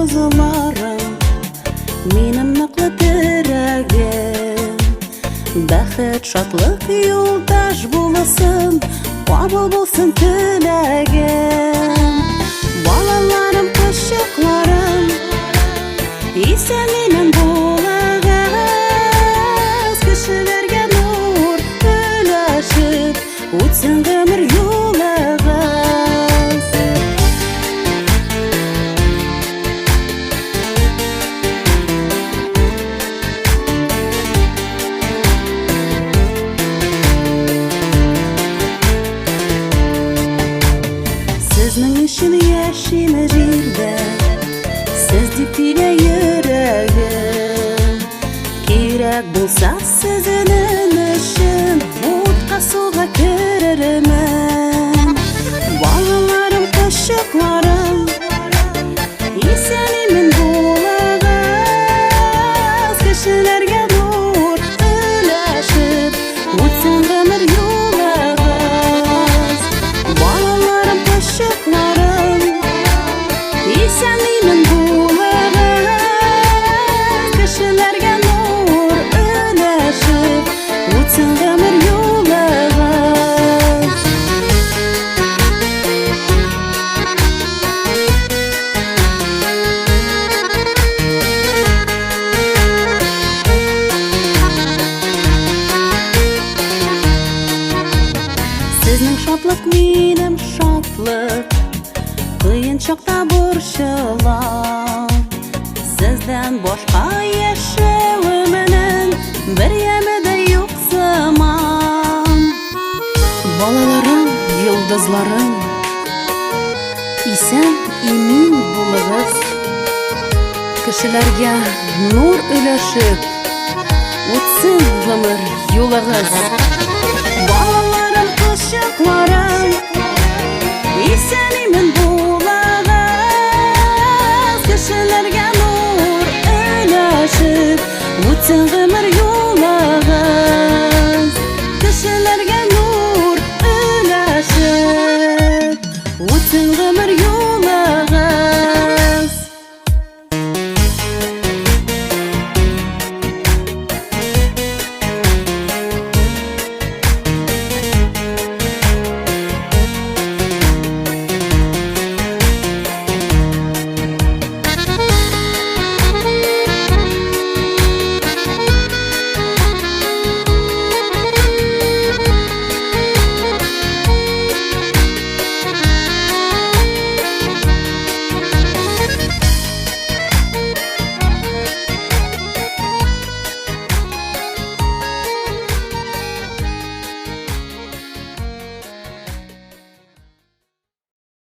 arzularım, benim ныклы терәгем. Бәхет, шатлык, юлдаш буласын, кабул булсын теләгем. Балаларым, кычыкларым, исән имән булыгыз, кешеләргә нур өләшеп, үтсен гомер юлыгыз. Сезнең өчен яшим җирдә, сез дип тилә йөрәгем. Кирәк булса сезнең өчен, утка суга керермен. Балаларым, кычыкларым, исән имән булыгыз, кешеләргә нур өләшеп, үтсен гомер юлыгыз. Балаларым, кычыкларым, исән имән булыгыз, кешеләргә нур өләшеп, үтсен гомер юлыгыз. Сезнең шатлык минем шатлык, кыен чакта борчылам. Сездән башка яшәвемнең бер яме дә юк сыман. Балаларым, йолдызларым, исән имин булыгыз, кешеләргә нур өләшеп, үтсен гомер юлыгыз. Балаларым, кычыкларым, исән имән булыгыз, кешеләргә нур өләшеп, үтсен гомер